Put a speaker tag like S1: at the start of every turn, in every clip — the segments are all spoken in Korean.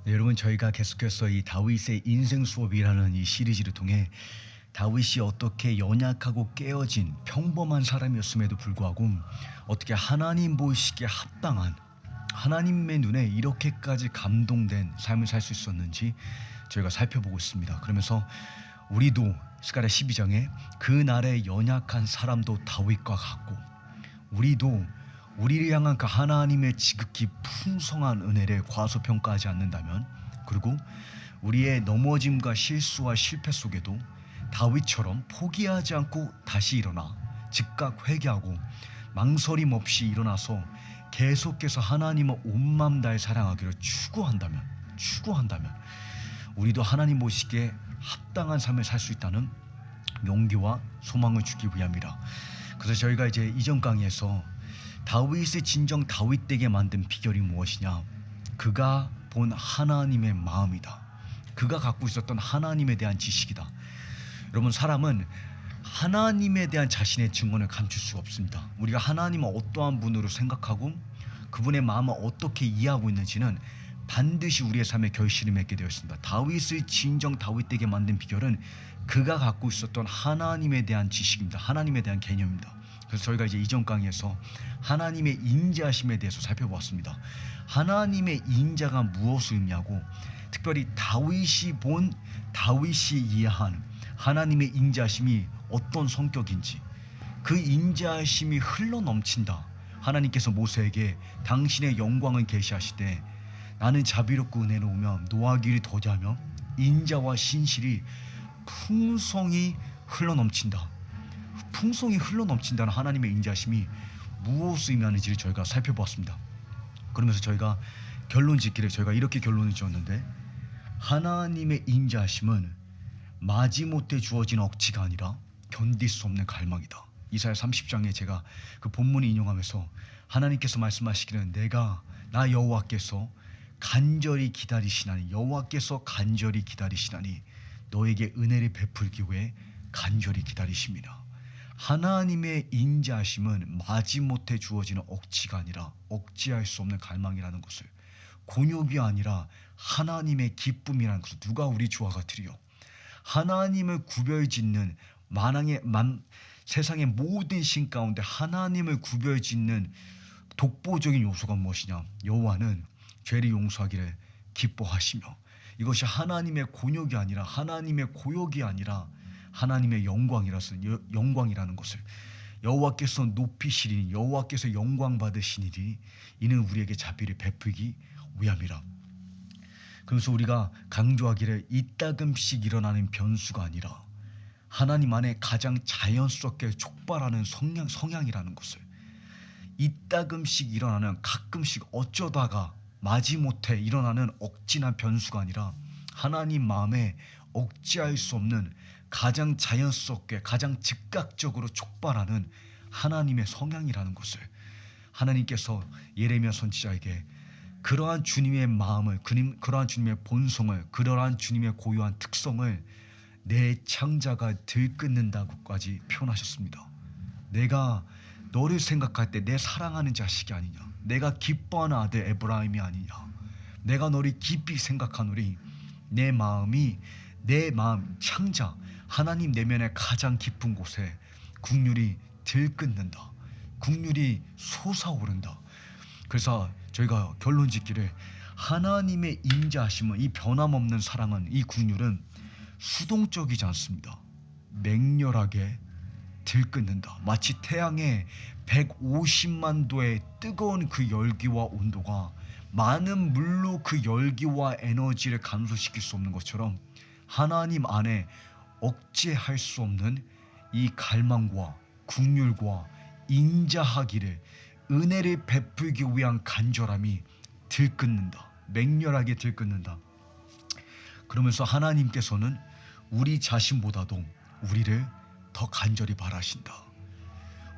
S1: 네, 여러분 저희가 계속해서 이 다윗의 인생 수업이라는 이 시리즈를 통해 다윗이 어떻게 연약하고 깨어진 평범한 사람이었음에도 불구하고 어떻게 하나님 보시기에 합당한 하나님의 눈에 이렇게까지 감동된 삶을 살 수 있었는지 저희가 살펴보고 있습니다. 그러면서 우리도 스가랴 12장에 그날의 연약한 사람도 다윗과 같고 우리도 우리를 향한 그 하나님의 지극히 풍성한 은혜를 과소평가하지 않는다면, 그리고 우리의 넘어짐과 실수와 실패 속에도 다윗처럼 포기하지 않고 다시 일어나 즉각 회개하고 망설임 없이 일어나서 계속해서 하나님을 온 마음 다해 사랑하기를 추구한다면 우리도 하나님 보시기에 합당한 삶을 살 수 있다는 용기와 소망을 주기 위함이라. 그래서 저희가 이제 이전 강의에서 다윗을 진정 다윗되게 만든 비결이 무엇이냐? 그가 본 하나님의 마음이다. 그가 갖고 있었던 하나님에 대한 지식이다. 여러분, 사람은 하나님에 대한 자신의 증언을 감출 수가 없습니다. 우리가 하나님을 어떠한 분으로 생각하고 그분의 마음을 어떻게 이해하고 있는지는 반드시 우리의 삶에 결실을 맺게 되어 있습니다. 다윗을 진정 다윗되게 만든 비결은 그가 갖고 있었던 하나님에 대한 지식입니다. 하나님에 대한 개념입니다. 그래서 저희가 이제 이전 강의에서 하나님의 인자하심에 대해서 살펴보았습니다. 하나님의 인자가 무엇을 의미하고 특별히 다윗이 이해한 하나님의 인자하심이 어떤 성격인지, 그 인자하심이 흘러넘친다. 하나님께서 모세에게 당신의 영광을 계시하시되 나는 자비롭고 은혜로우며 노하기를 더디하며 인자와 신실이 풍성히 흘러넘친다. 풍성히 흘러넘친다는 하나님의 인자하심이 무엇을 의미하는지를 저희가 살펴보았습니다. 그러면서 저희가 결론 짓기를 저희가 이렇게 결론을 지었는데, 하나님의 인자하심은 마지못해 주어진 억지가 아니라 견딜 수 없는 갈망이다. 이사야 30장에 제가 그 본문을 인용하면서 하나님께서 말씀하시기를 나 여호와께서 간절히 기다리시나니 너에게 은혜를 베풀기 위해 간절히 기다리십니다. 하나님의 인자하심은 마지못해 주어지는 억지가 아니라 억지할 수 없는 갈망이라는 것을, 곤욕이 아니라 하나님의 기쁨이라는 것을, 누가 우리 주와 같으리요? 하나님을 구별짓는 세상의 모든 신 가운데 하나님을 구별짓는 독보적인 요소가 무엇이냐? 여호와는 죄를 용서하기를 기뻐하시며, 이것이 하나님의 곤욕이 아니라 하나님의 고욕이 아니라 하나님의 영광이라는 것을, 여호와께서 높이시리니 여호와께서 영광 받으시니니 이는 우리에게 자비를 베풀기 위함이라. 그래서 우리가 강조하기를 이따금씩 일어나는 변수가 아니라 하나님 안에 가장 자연스럽게 촉발하는 성향이라는 것을, 이따금씩 일어나는, 가끔씩 어쩌다가 마지못해 일어나는 억지나 변수가 아니라 하나님 마음에 억지할 수 없는 가장 자연스럽게 가장 즉각적으로 촉발하는 하나님의 성향이라는 것을, 하나님께서 예레미야 선지자에게 그러한 주님의 마음을, 그러한 주님의 본성을, 그러한 주님의 고유한 특성을 내 창자가 들끓는다고까지 표현하셨습니다. 내가 너를 생각할 때 내 사랑하는 자식이 아니냐, 내가 기뻐하는 아들 에브라임이 아니냐, 내가 너를 깊이 생각하노니 내 마음 창자 하나님 내면의 가장 깊은 곳에 국률이 들끓는다. 국률이 솟아오른다. 그래서 저희가 결론 짓기를, 하나님의 인자하심은, 이 변함없는 사랑은, 이 국률은 수동적이지 않습니다. 맹렬하게 들끓는다. 마치 태양의 150만 도의 뜨거운 그 열기와 온도가 많은 물로 그 열기와 에너지를 감소시킬 수 없는 것처럼 하나님 안에 억제할 수 없는 이 갈망과 국률과 인자하기를, 은혜를 베풀기 위한 간절함이 들끓는다. 맹렬하게 들끓는다. 그러면서 하나님께서는 우리 자신보다도 우리를 더 간절히 바라신다.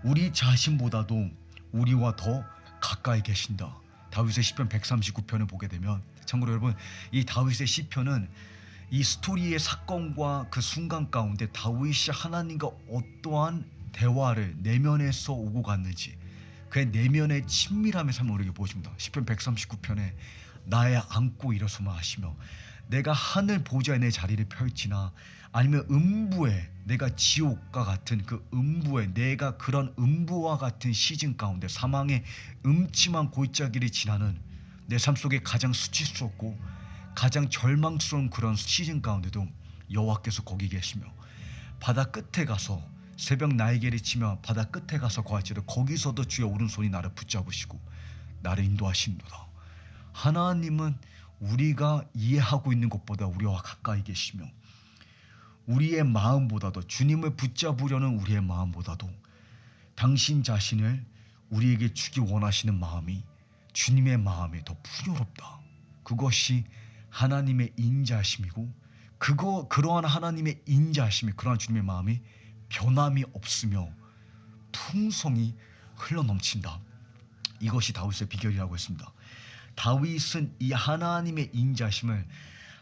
S1: 우리 자신보다도 우리와 더 가까이 계신다. 다윗의 시편 139편을 보게 되면, 참고로 여러분, 이 다윗의 시편은 이 스토리의 사건과 그 순간 가운데 다윗이 하나님과 어떠한 대화를 내면에서 오고 갔는지, 그의 내면의 친밀함의 삶을 우리에게 보여줍니다. 시편 139편에 나의 안고 일어서만 하시며 내가 하늘 보좌에 내 자리를 펼치나 아니면 음부에 내가 지옥과 같은 그 음부에 내가 그런 음부와 같은 시즌 가운데 사망의 음침한 골짜기를 지나는 내 삶 속에 가장 수치스럽고 가장 절망스러운 그런 시즌 가운데도 여호와께서 거기 계시며 바다 끝에 가서 새벽 날개를 치며 바다 끝에 가서 거할지라도 거기서도 주의 오른손이 나를 붙잡으시고 나를 인도하시는도다. 하나님은 우리가 이해하고 있는 것보다 우리와 가까이 계시며 우리의 마음보다도 주님을 붙잡으려는 우리의 마음보다도 당신 자신을 우리에게 주기 원하시는 마음이 주님의 마음이 더 풍요롭다. 그것이 하나님의 인자하심이고 그러한 하나님의 인자하심이 그러한 주님의 마음이 변함이 없으며 풍성이 흘러넘친다. 이것이 다윗의 비결이라고 했습니다. 다윗은 이 하나님의 인자심을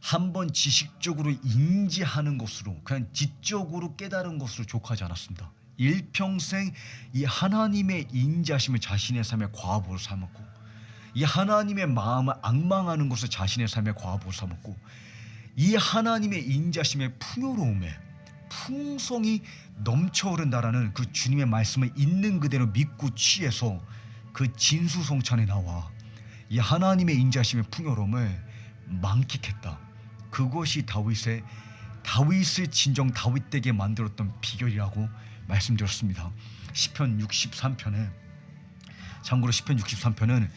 S1: 한번 지식적으로 인지하는 것으로 그냥 지적으로 깨달은 것으로 족하지 않았습니다. 일평생 이 하나님의 인자심을 자신의 삶의 과업으로 삼았고 이 하나님의 마음을 앙망하는 것을 자신의 삶의 과업으로 삼았고 이 하나님의 인자심의 풍요로움에 풍성이 넘쳐흐른다라는 그 주님의 말씀을 있는 그대로 믿고 취해서 그 진수성찬에 나와 이 하나님의 인자심의 풍요로움을 만끽했다. 그것이 다윗을 진정 다윗되게 만들었던 비결이라고 말씀드렸습니다. 시편 63편에 참고로 시편 63편은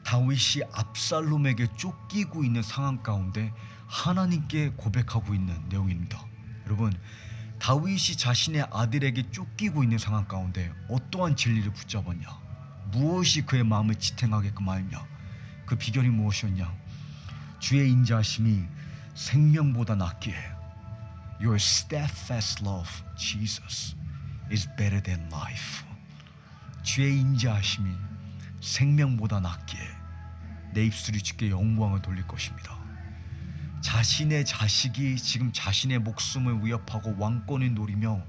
S1: 다윗이 압살롬에게 쫓기고 있는 상황 가운데 하나님께 고백하고 있는 내용입니다. 여러분, 다윗이 자신의 아들에게 쫓기고 있는 상황 가운데 어떠한 진리를 붙잡았냐? 무엇이 그의 마음을 지탱하게끔 하였냐? 그 비결이 무엇이었냐? 주의 인자하심이 생명보다 낫기에 Your steadfast love, Jesus, is better than life. 주의 인자하심이 생명보다 낫기에 내 입술이 주께 영광을 돌릴 것입니다. 자신의 자식이 지금 자신의 목숨을 위협하고 왕권을 노리며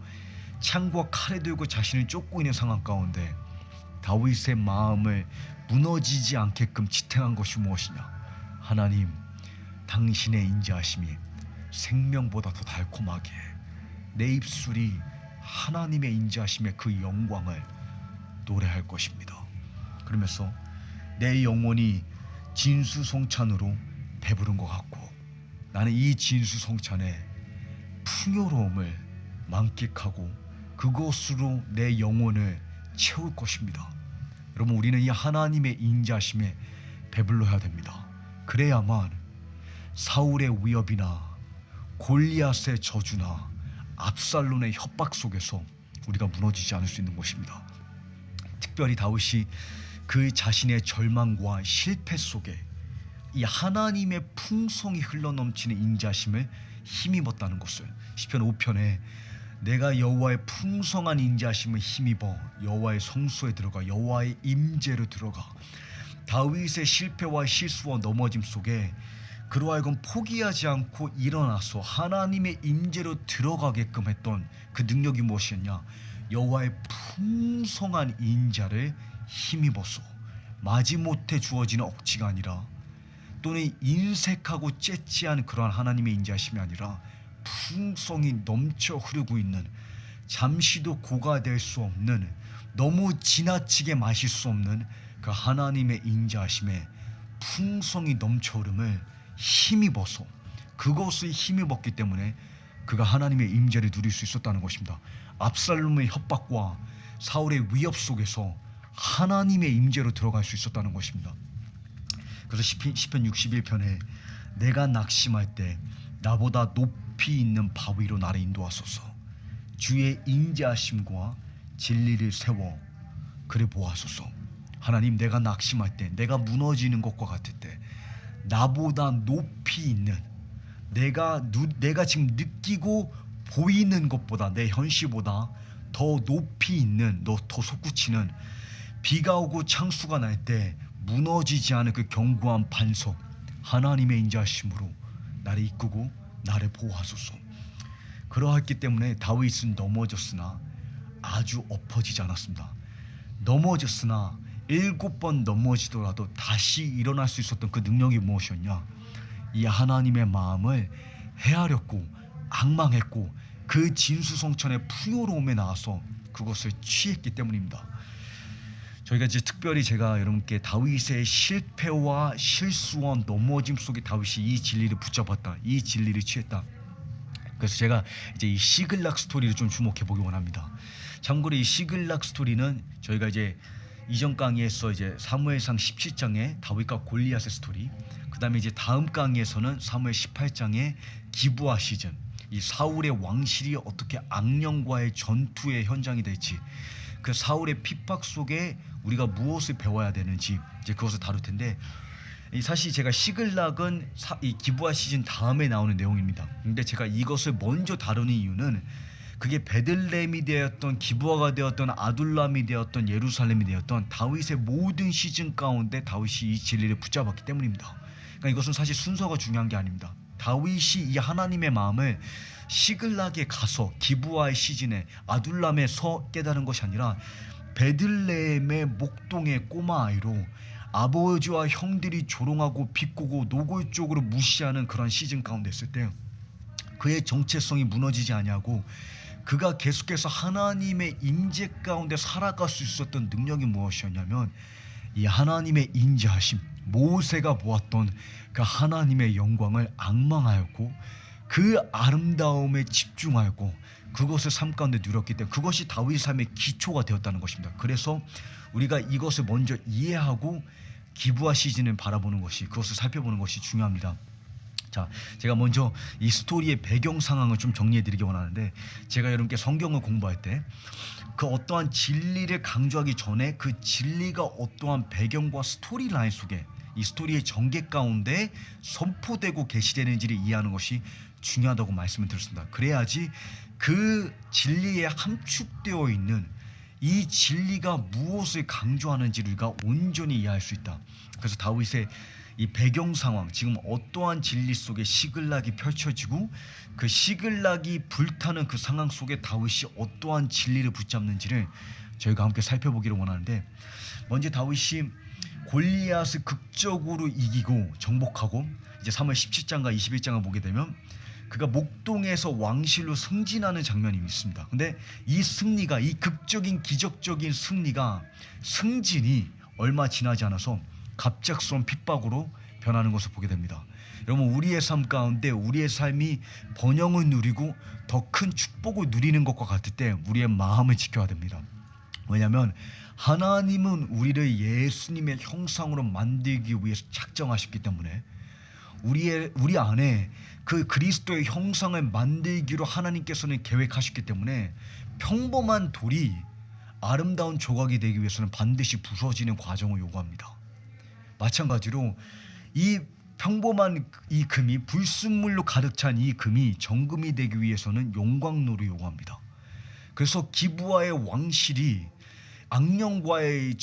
S1: 창과 칼을 들고 자신을 쫓고 있는 상황 가운데 다윗의 마음을 무너지지 않게끔 지탱한 것이 무엇이냐? 하나님, 당신의 인자하심이 생명보다 더 달콤하게 내 입술이 하나님의 인자하심의 그 영광을 노래할 것입니다. 그러면서 내 영혼이 진수성찬으로 배부른 것 같고 나는 이 진수성찬의 풍요로움을 만끽하고 그것으로 내 영혼을 채울 것입니다. 여러분, 우리는 이 하나님의 인자심에 배불러야 됩니다. 그래야만 사울의 위협이나 골리앗의 저주나 압살롬의 협박 속에서 우리가 무너지지 않을 수 있는 것입니다. 특별히 다윗이 그 자신의 절망과 실패 속에 이 하나님의 풍성이 흘러넘치는 인자심을 힘입었다는 것을 시편 5편에 내가 여호와의 풍성한 인자심을 힘입어 여호와의 성소에 들어가 여호와의 임재로 들어가 다윗의 실패와 실수와 넘어짐 속에 그로 하여금 포기하지 않고 일어나서 하나님의 임재로 들어가게끔 했던 그 능력이 무엇이었냐? 여호와의 풍성한 인자를 힘입어서 마지못해 주어지는 억지가 아니라 또는 인색하고 째찌한 그러한 하나님의 인자심이 아니라 풍성이 넘쳐 흐르고 있는 잠시도 고가될 수 없는 너무 지나치게 마실 수 없는 그 하나님의 인자심에 풍성이 넘쳐 흐름을 힘입어서 그것을 힘입었기 때문에 그가 하나님의 임재를 누릴 수 있었다는 것입니다. 압살롬의 협박과 사울의 위협 속에서 하나님의 임재로 들어갈 수 있었다는 것입니다. 그래서 시편 61편에 내가 낙심할 때 나보다 높이 있는 바위로 나를 인도하소서 주의 인자하심과 진리를 세워 그를 보아소서. 하나님, 내가 낙심할 때 내가 무너지는 것과 같을 때 나보다 높이 있는 내가 지금 느끼고 보이는 것보다 내 현실보다 더 높이 있는 더 솟구치는 비가 오고 창수가 날 때 무너지지 않은 그 견고한 반석 하나님의 인자하심으로 나를 이끄고 나를 보호하소서. 그러했기 때문에 다윗은 넘어졌으나 아주 엎어지지 않았습니다. 넘어졌으나 7번 넘어지더라도 다시 일어날 수 있었던 그 능력이 무엇이었냐? 이 하나님의 마음을 헤아렸고 앙망했고 그 진수성찬의 풍요로움에 나와서 그것을 취했기 때문입니다. 저희가 이제 특별히 제가 여러분께 다윗의 실패와 실수와 넘어짐 속에 다윗이 이 진리를 붙잡았다, 이 진리를 취했다. 그래서 제가 이제 이 시글락 스토리를 좀 주목해 보기 원합니다. 참고로 이 시글락 스토리는 저희가 이제 이전 강의에서 이제 사무엘상 17장의 다윗과 골리앗의 스토리, 그다음에 이제 다음 강의에서는 사무엘 18장의 기브아 시즌, 이 사울의 왕실이 어떻게 악령과의 전투의 현장이 될지, 그 사울의 핍박 속에 우리가 무엇을 배워야 되는지 이제 그것을 다룰 텐데, 사실 제가 시글락은 이 기브아 시즌 다음에 나오는 내용입니다. 근데 제가 이것을 먼저 다루는 이유는 그게 베들레헴이 되었던 기브아가 되었던 아둘람이 되었던 예루살렘이 되었던 다윗의 모든 시즌 가운데 다윗이 이 진리를 붙잡았기 때문입니다. 그러니까 이것은 사실 순서가 중요한 게 아닙니다. 다윗이 이 하나님의 마음을 시글락에 가서 기브아의 시즌에 아둘람에서 깨달은 것이 아니라 베들레헴의 목동의 꼬마 아이로 아버지와 형들이 조롱하고 비꼬고 노골적으로 무시하는 그런 시즌 가운데 있을 때 그의 정체성이 무너지지 아니하고 그가 계속해서 하나님의 임재 가운데 살아갈 수 있었던 능력이 무엇이었냐면 이 하나님의 인자하심, 모세가 보았던 그 하나님의 영광을 앙망하였고 그 아름다움에 집중하였고 그것을 삶 가운데 누렸기 때문에 그것이 다윗의 삶의 기초가 되었다는 것입니다. 그래서 우리가 이것을 먼저 이해하고 기브아 시즌을 바라보는 것이, 그것을 살펴보는 것이 중요합니다. 자, 제가 먼저 이 스토리의 배경 상황을 좀 정리해 드리기 원하는데, 제가 여러분께 성경을 공부할 때 그 어떠한 진리를 강조하기 전에 그 진리가 어떠한 배경과 스토리 라인 속에 이 스토리의 전개 가운데 선포되고 계시되는지를 이해하는 것이 중요하다고 말씀을 드렸습니다. 그래야지 그 진리에 함축되어 있는 이 진리가 무엇을 강조하는지를 우리가 온전히 이해할 수 있다. 그래서 다윗의 이 배경 상황, 지금 어떠한 진리 속에 시글락이 펼쳐지고 그 시글락이 불타는 그 상황 속에 다윗이 어떠한 진리를 붙잡는지를 저희가 함께 살펴보기를 원하는데, 먼저 다윗이 골리앗을 극적으로 이기고 정복하고 이제 사무엘 17장과 21장을 보게 되면 그가 목동에서 왕실로 승진하는 장면이 있습니다. 근데 이 승리가, 이 극적인 기적적인 승진이 얼마 지나지 않아서 갑작스러운 핍박으로 변하는 것을 보게 됩니다. 여러분, 우리의 삶 가운데 우리의 삶이 번영을 누리고 더 큰 축복을 누리는 것과 같을 때 우리의 마음을 지켜야 됩니다. 왜냐하면 하나님은 우리를 예수님의 형상으로 만들기 위해서 작정하셨기 때문에 우리 안에 그 그리스도의 형상을 만들기로 하나님께서는 계획하셨기 때문에 평범한 돌이 아름다운 조각이 되기 위해서는 반드시 부서지는 과정을 요구합니다. 마찬가지로 이 평범한 이 금이, 불순물로 가득 찬 이 금이 정금이 되기 위해서는 용광로를 요구합니다. 그래서 기브아의 왕실이 악령과의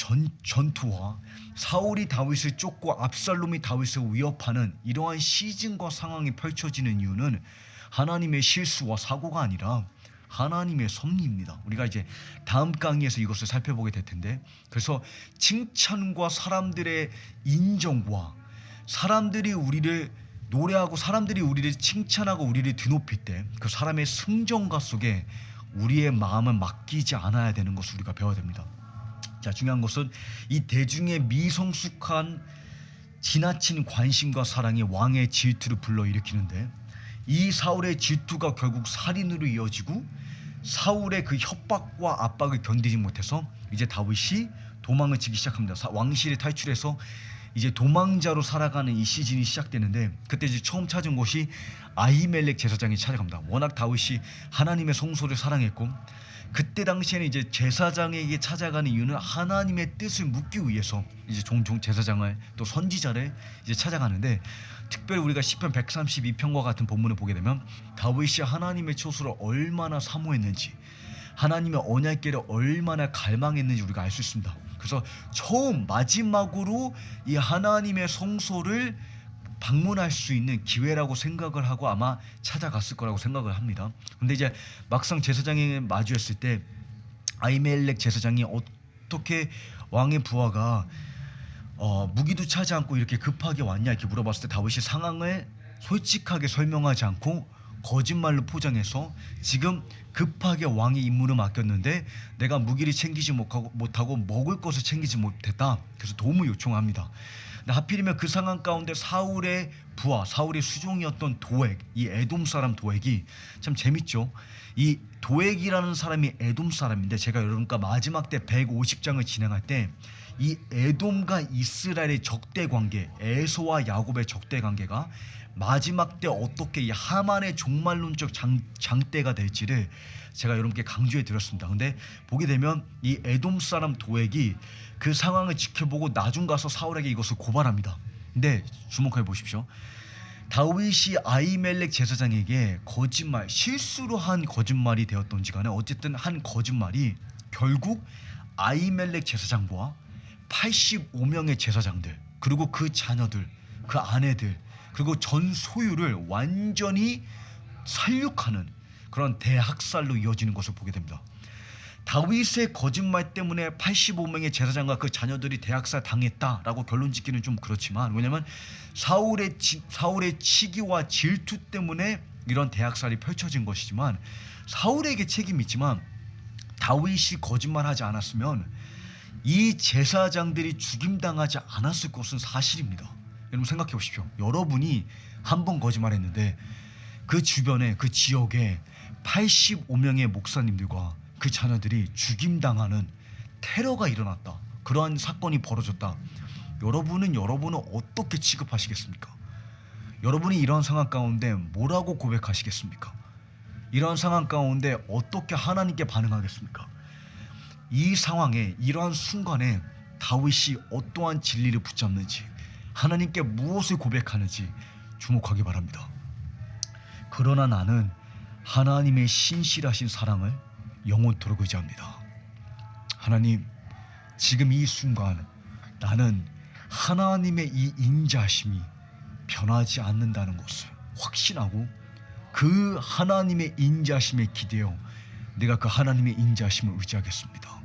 S1: 전투와 사울이 다윗을 쫓고 압살롬이 다윗을 위협하는 이러한 시즌과 상황이 펼쳐지는 이유는 하나님의 실수와 사고가 아니라 하나님의 섭리입니다. 우리가 이제 다음 강의에서 이것을 살펴보게 될 텐데, 그래서 칭찬과 사람들의 인정과 사람들이 우리를 노래하고 사람들이 우리를 칭찬하고 우리를 뒤높일 때 그 사람의 승전가 속에 우리의 마음은 맡기지 않아야 되는 것을 우리가 배워야 됩니다. 자, 중요한 것은 이 대중의 미성숙한 지나친 관심과 사랑이 왕의 질투를 불러일으키는데, 이 사울의 질투가 결국 살인으로 이어지고 사울의 그 협박과 압박을 견디지 못해서 이제 다윗이 도망을 치기 시작합니다. 왕실을 탈출해서 이제 도망자로 살아가는 이 시즌이 시작되는데, 그때 이제 처음 찾은 곳이 아히멜렉 제사장이 찾아갑니다. 워낙 다윗이 하나님의 성소를 사랑했고, 그때 당시에는 이제 제사장에게 찾아가는 이유는 하나님의 뜻을 묻기 위해서 이제 종종 제사장을 또 선지자를 이제 찾아가는데, 특별히 우리가 시편 132편과 같은 본문을 보게 되면 다윗이 하나님의 초소를 얼마나 사모했는지, 하나님의 언약궤를 얼마나 갈망했는지 우리가 알 수 있습니다. 그래서 처음 마지막으로 이 하나님의 성소를 방문할 수 있는 기회라고 생각을 하고 아마 찾아갔을 거라고 생각을 합니다. 근데 이제 막상 제사장에 마주했을 때 아히멜렉 제사장이 어떻게 왕의 부하가 무기도 차지 않고 이렇게 급하게 왔냐 이렇게 물어봤을 때 다윗이 상황을 솔직하게 설명하지 않고 거짓말로 포장해서 지금 급하게 왕의 임무를 맡겼는데 내가 무기를 챙기지 못하고 먹을 것을 챙기지 못했다. 그래서 도움을 요청합니다. 근데 하필이면 그 상황 가운데 사울의 부하, 사울의 수종이었던 도액, 이 에돔 사람 도액이 참 재밌죠. 이 도액이라는 사람이 에돔 사람인데 제가 여러분과 마지막 때 150장을 진행할 때 이 에돔과 이스라엘의 적대 관계, 에서와 야곱의 적대 관계가 마지막 때 어떻게 이 하만의 종말론적 장대가 될지를 제가 여러분께 강조해 드렸습니다. 근데 보게 되면 이 에돔 사람 도액이 그 상황을 지켜보고 나중 가서 사울에게 이것을 고발합니다. 근데 주목해 보십시오. 다윗이 아히멜렉 제사장에게 거짓말, 실수로 한 거짓말이 되었던지 간에 어쨌든 한 거짓말이 결국 아히멜렉 제사장과 85명의 제사장들 그리고 그 자녀들, 그 아내들 그리고 전 소유를 완전히 살육하는 그런 대학살로 이어지는 것을 보게 됩니다. 다윗의 거짓말 때문에 85명의 제사장과 그 자녀들이 대학살 당했다라고 결론 짓기는 좀 그렇지만, 왜냐하면 사울의 치기와 질투 때문에 이런 대학살이 펼쳐진 것이지만 사울에게 책임이 있지만 다윗이 거짓말하지 않았으면 이 제사장들이 죽임당하지 않았을 것은 사실입니다. 여러분 생각해 보십시오. 여러분이 한 번 거짓말했는데 그 주변에 그 지역에 85명의 목사님들과 그 자녀들이 죽임당하는 테러가 일어났다. 그러한 사건이 벌어졌다. 여러분은 어떻게 취급하시겠습니까? 여러분이 이런 상황 가운데 뭐라고 고백하시겠습니까? 이런 상황 가운데 어떻게 하나님께 반응하겠습니까? 이 상황에 이러한 순간에 다윗이 어떠한 진리를 붙잡는지 하나님께 무엇을 고백하는지 주목하기 바랍니다. 그러나 나는 하나님의 신실하신 사랑을 영원토록 의지합니다. 하나님, 지금 이 순간 나는 하나님의 이 인자하심이 변하지 않는다는 것을 확신하고 그 하나님의 인자하심에 기대어 내가 그 하나님의 인자하심을 의지하겠습니다.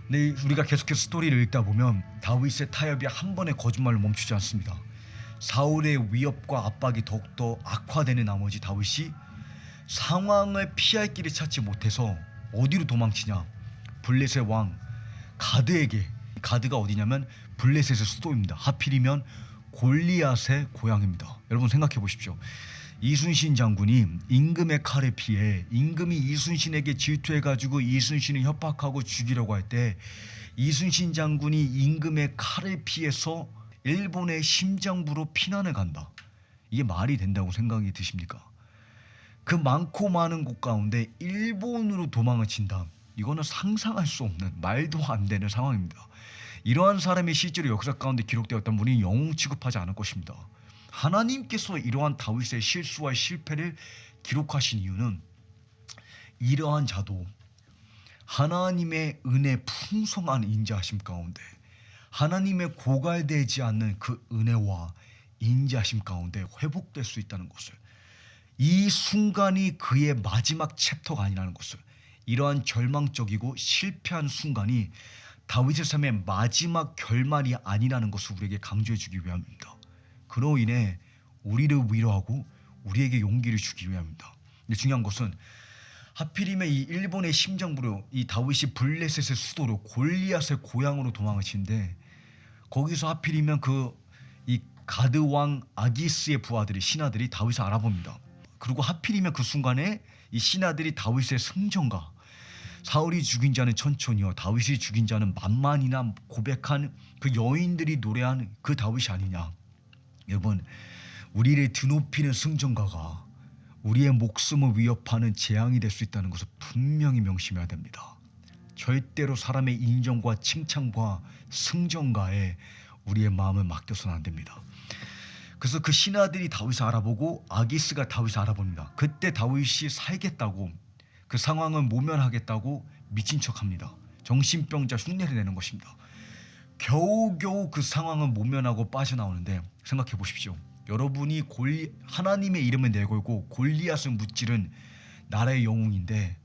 S1: 네, 우리가 계속해서 스토리를 읽다 보면 다윗의 타협이 한 번의 거짓말로 멈추지 않습니다. 사울의 위협과 압박이 더욱더 악화되는 나머지 다윗이 상황을 피할 길을 찾지 못해서 어디로 도망치냐? 블레셋 왕 가드에게. 가드가 어디냐면 블레셋의 수도입니다. 하필이면 골리앗의 고향입니다. 여러분 생각해 보십시오. 이순신 장군이 임금의 칼에 피해 임금이 이순신에게 질투해가지고 이순신을 협박하고 죽이려고 할 때 이순신 장군이 임금의 칼을 피해서 일본의 심장부로 피난을 간다. 이게 말이 된다고 생각이 드십니까? 그 많고 많은 곳 가운데 일본으로 도망을 친다. 이거는 상상할 수 없는 말도 안 되는 상황입니다. 이러한 사람이 실제로 역사 가운데 기록되었던 분이 영웅 취급하지 않을 것입니다. 하나님께서 이러한 다윗의 실수와 실패를 기록하신 이유는 이러한 자도 하나님의 은혜 풍성한 인자하심 가운데 하나님의 고갈되지 않는 그 은혜와 인자하심 가운데 회복될 수 있다는 것을, 이 순간이 그의 마지막 챕터가 아니라는 것을, 이러한 절망적이고 실패한 순간이 다윗의 삶의 마지막 결말이 아니라는 것을 우리에게 강조해 주기 위함입니다. 그로 인해 우리를 위로하고 우리에게 용기를 주기 위함입니다. 근데 중요한 것은 하필이면 이 일본의 심장부로 이 다윗이 블레셋의 수도로 골리앗의 고향으로 도망을 치는데 거기서 하필이면 이 가드 왕 아기스의 부하들이 신하들이 다윗을 알아봅니다. 그리고 하필이면 그 순간에 이 신하들이 다윗의 승전가, 사울이 죽인 자는 천천히요 다윗이 죽인 자는 만만이나 고백한 그 여인들이 노래한 그 다윗이 아니냐. 여러분, 우리를 드높이는 승전가가 우리의 목숨을 위협하는 재앙이 될 수 있다는 것을 분명히 명심해야 됩니다. 절대로 사람의 인정과 칭찬과 승전가에 우리의 마음을 맡겨서는 안 됩니다. 그래서 그 신하들이 다윗을 알아보고 아기스가 다윗을 알아봅니다. 그때 다윗이 살겠다고, 그 상황을 모면하겠다고 미친 척합니다. 정신병자 흉내를 내는 것입니다. 겨우겨우 그 상황을 모면하고 빠져나오는데 생각해 보십시오. 여러분이 하나님의 이름을 내걸고 골리앗을 무찌른 나라의 영웅인데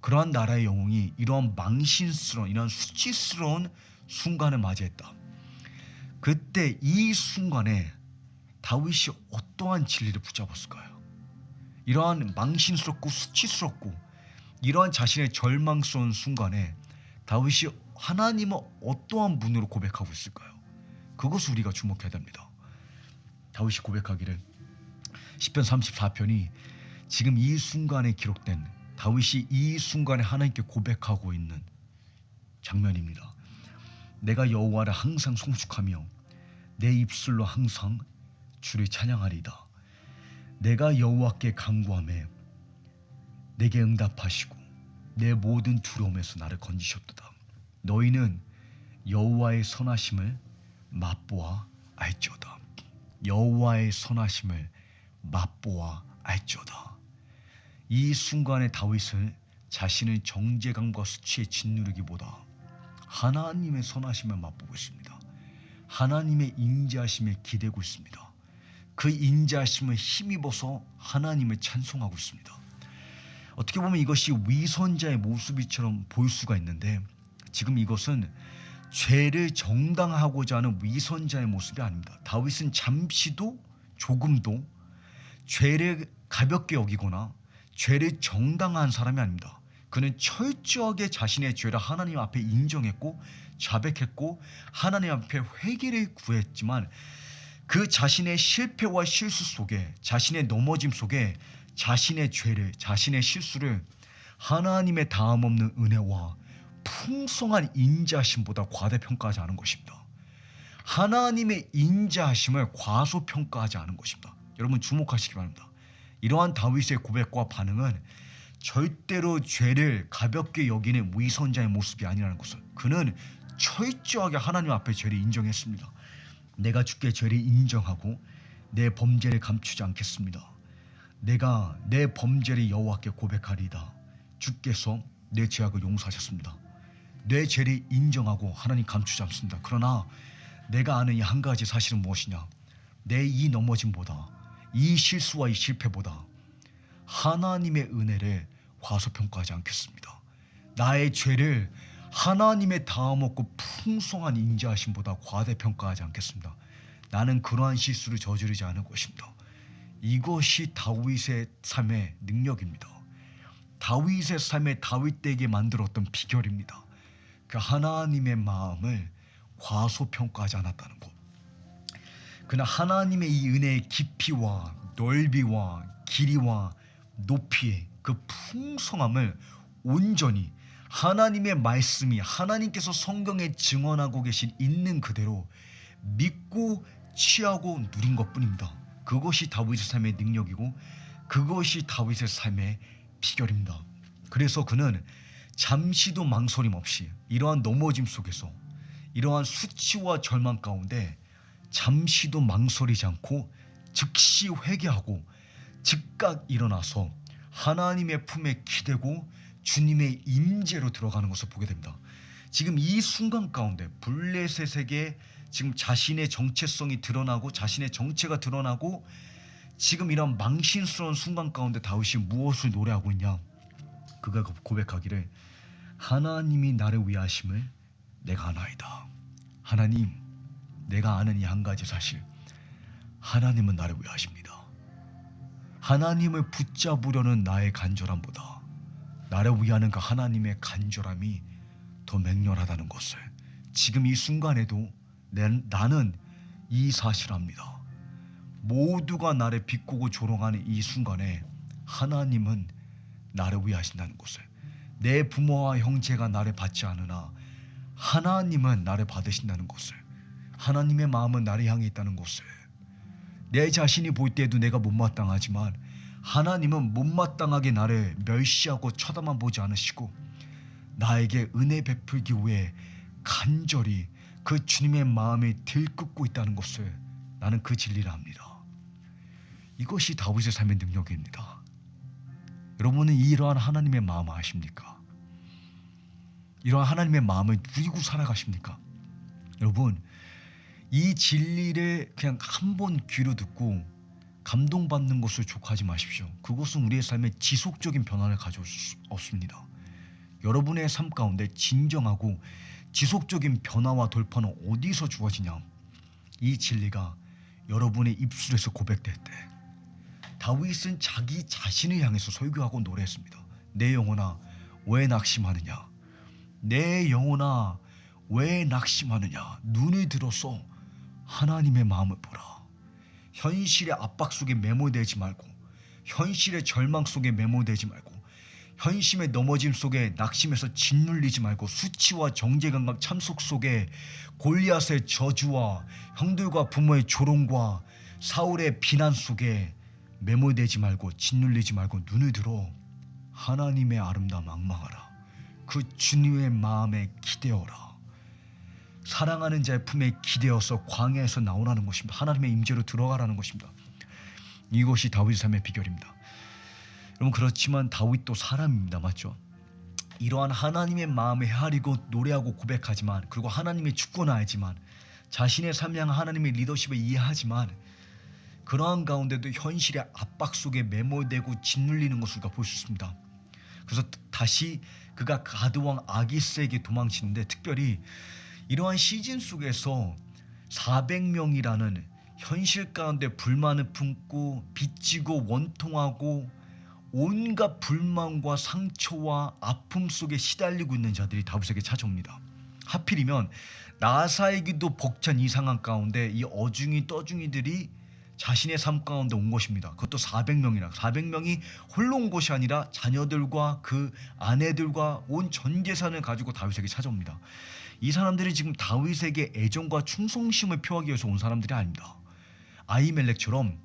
S1: 그러한 나라의 영웅이 이러한 망신스러운 이러한 수치스러운 순간을 맞이했다. 그때 이 순간에 다윗이 어떠한 진리를 붙잡았을까요? 이러한 망신스럽고 수치스럽고 이러한 자신의 절망스러운 순간에 다윗이 하나님을 어떠한 분으로 고백하고 있을까요? 그것을 우리가 주목해야 됩니다. 다윗이 고백하기를 시편 34편이 지금 이 순간에 기록된 다윗이 이 순간에 하나님께 고백하고 있는 장면입니다. 내가 여호와를 항상 송축하며 내 입술로 항상 주를 찬양하리이다. 내가 여호와께 간구하매 내게 응답하시고 내 모든 두려움에서 나를 건지셨도다. 너희는 여호와의 선하심을 맛보아 알지어다. 여호와의 선하심을 맛보아 알지어다. 이 순간에 다윗은 자신의 정죄감과 수치에 짓누르기보다 하나님의 선하심을 맛보고 있습니다. 하나님의 인자하심에 기대고 있습니다. 그 인자하심을 힘입어서 하나님을 찬송하고 있습니다. 어떻게 보면 이것이 위선자의 모습이처럼 보일 수가 있는데 지금 이것은 죄를 정당하고자 하는 위선자의 모습이 아닙니다. 다윗은 잠시도 조금도 죄를 가볍게 여기거나 죄를 정당화한 사람이 아닙니다. 그는 철저하게 자신의 죄를 하나님 앞에 인정했고 자백했고 하나님 앞에 회개를 구했지만 그 자신의 실패와 실수 속에 자신의 넘어짐 속에 자신의 죄를 자신의 실수를 하나님의 다함없는 은혜와 풍성한 인자하심보다 과대평가하지 않은 것입니다. 하나님의 인자하심을 과소평가하지 않은 것입니다. 여러분 주목하시기 바랍니다. 이러한 다윗의 고백과 반응은 절대로 죄를 가볍게 여기는 위선자의 모습이 아니라는 것을 그는 철저하게 하나님 앞에 죄를 인정했습니다. 내가 주께 죄를 인정하고 내 범죄를 감추지 않겠습니다. 내가 내 범죄를 여호와께 고백하리이다. 주께서 내 죄악을 용서하셨습니다. 내 죄를 인정하고 하나님 감추지 않습니다. 그러나 내가 아는 이 한 가지 사실은 무엇이냐? 내 이 넘어짐보다 이 실수와 이 실패보다 하나님의 은혜를 과소평가하지 않겠습니다. 나의 죄를 하나님의 다함없고 풍성한 인자하심보다 과대평가하지 않겠습니다. 나는 그러한 실수를 저지르지 않을 것입니다. 이것이 다윗의 삶의 능력입니다. 다윗의 삶에 다윗되게 만들었던 비결입니다. 그 하나님의 마음을 과소평가하지 않았다는 것. 그러나 하나님의 이 은혜의 깊이와 넓이와 길이와 높이의 그 풍성함을 온전히 하나님의 말씀이 하나님께서 성경에 증언하고 계신 있는 그대로 믿고 취하고 누린 것뿐입니다. 그것이 다윗의 삶의 능력이고 그것이 다윗의 삶의 비결입니다. 그래서 그는 잠시도 망설임 없이 이러한 넘어짐 속에서 이러한 수치와 절망 가운데 잠시도 망설이지 않고 즉시 회개하고 즉각 일어나서 하나님의 품에 기대고 주님의 임재로 들어가는 것을 보게 됩니다. 지금 이 순간 가운데 블레셋에게 지금 자신의 정체성이 드러나고 자신의 정체가 드러나고 지금 이런 망신스러운 순간 가운데 다윗이 무엇을 노래하고 있냐? 그가 고백하기를 하나님이 나를 위하심을 내가 아나이다. 하나님, 내가 아는 이 한 가지 사실, 하나님은 나를 위하십니다. 하나님을 붙잡으려는 나의 간절함보다 나를 위하는 그 하나님의 간절함이 더 맹렬하다는 것을 지금 이 순간에도 나는 이 사실을 압니다. 모두가 나를 비꼬고 조롱하는 이 순간에 하나님은 나를 위하신다는 것을, 내 부모와 형제가 나를 받지 않으나 하나님은 나를 받으신다는 것을, 하나님의 마음은 나를 향해 있다는 것을, 내 자신이 볼 때에도 내가 못마땅하지만 하나님은 못마땅하게 나를 멸시하고 쳐다만 보지 않으시고 나에게 은혜 베풀기 위해 간절히 그 주님의 마음이 들끓고 있다는 것을 나는 그 진리를 압니다. 이것이 다윗의 삶의 능력입니다. 여러분은 이러한 하나님의 마음을 아십니까? 이러한 하나님의 마음을 누리고 살아가십니까? 여러분, 이 진리를 그냥 한 번 귀로 듣고 감동받는 것을 족하지 마십시오. 그것은 우리의 삶에 지속적인 변화를 가져올 수 없습니다. 여러분의 삶 가운데 진정하고 지속적인 변화와 돌파는 어디서 주어지냐? 이 진리가 여러분의 입술에서 고백될 때 다윗은 자기 자신을 향해서 설교하고 노래했습니다. 내 영혼아 왜 낙심하느냐? 내 영혼아 왜 낙심하느냐? 눈을 들어서 하나님의 마음을 보라. 현실의 압박 속에 매몰되지 말고, 현실의 절망 속에 매몰되지 말고, 현실의 넘어짐 속에 낙심해서 짓눌리지 말고, 수치와 정죄감과 참속 속에 골리앗의 저주와 형들과 부모의 조롱과 사울의 비난 속에 매몰되지 말고 짓눌리지 말고 눈을 들어 하나님의 아름다움 앙망하라. 그 주님의 마음에 기대어라. 사랑하는 자의 품에 기대어서 광야에서 나오라는 것입니다. 하나님의 임재로 들어가라는 것입니다. 이것이 다윗의 삶의 비결입니다. 여러분, 그렇지만 다윗도 사람입니다. 맞죠? 이러한 하나님의 마음을 헤아리고 노래하고 고백하지만, 그리고 하나님의 주권을 알지만, 자신의 삶 향한 하나님의 리더십을 이해하지만, 그러한 가운데도 현실의 압박 속에 매몰되고 짓눌리는 것을 우리가 볼 수 있습니다. 그래서 다시 그가 가드왕 아기스에게 도망치는데, 특별히 이러한 시즌 속에서 400명이라는 현실 가운데 불만을 품고 빚지고 원통하고 온갖 불만과 상처와 아픔 속에 시달리고 있는 자들이 다윗에게 찾아옵니다. 하필이면 나사에게도 벅찬 이 상황 가운데 이 어중이 떠중이들이 자신의 삶 가운데 온 것입니다. 그것도 400명이나 400명이 홀로 온 것이 아니라 자녀들과 그 아내들과 온 전 재산을 가지고 다윗에게 찾아옵니다. 이 사람들이 지금 다윗에게 애정과 충성심을 표하기 위해서 온 사람들이 아닙니다. 아히멜렉처럼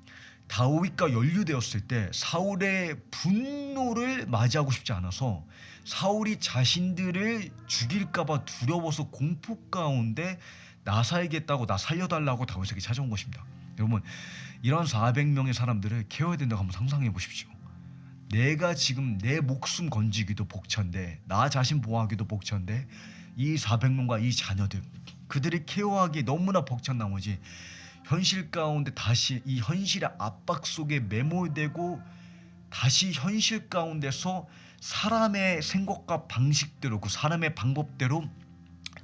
S1: 다윗과 연루되었을 때 사울의 분노를 맞이하고 싶지 않아서 사울이 자신들을 죽일까봐 두려워서 공포 가운데 나 살겠다고, 나 살려달라고 다윗에게 찾아온 것입니다. 여러분, 이런 400명의 사람들을 케어해야 된다고 한번 상상해 보십시오. 내가 지금 내 목숨 건지기도 벅찬데, 나 자신 보호하기도 벅찬데, 이 400명과 이 자녀들, 그들을 케어하기 너무나 벅찬 나머지 현실 가운데 다시 이 현실의 압박 속에 매몰되고 다시 현실 가운데서 사람의 생각과 방식대로, 그 사람의 방법대로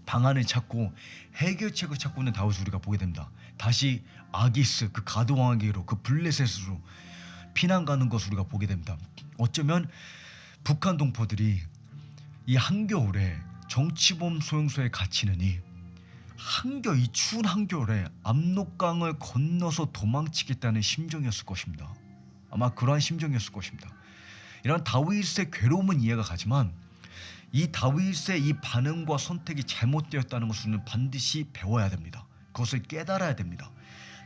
S1: 방안을 찾고 해결책을 찾고 있는 다윗을 우리가 보게 됩니다. 다시 아기스, 그 가드 왕에게로, 그 블레셋으로 피난 가는 것을 우리가 보게 됩니다. 어쩌면 북한 동포들이 이 한겨울에 정치범 소용소에 갇히느니 이 추운 한겨울에 압록강을 건너서 도망치겠다는 심정이었을 것입니다. 아마 그러한 심정이었을 것입니다. 이런 다윗의 괴로움은 이해가 가지만 이 다윗의 이 반응과 선택이 잘못되었다는 것을 우리는 반드시 배워야 됩니다. 그것을 깨달아야 됩니다.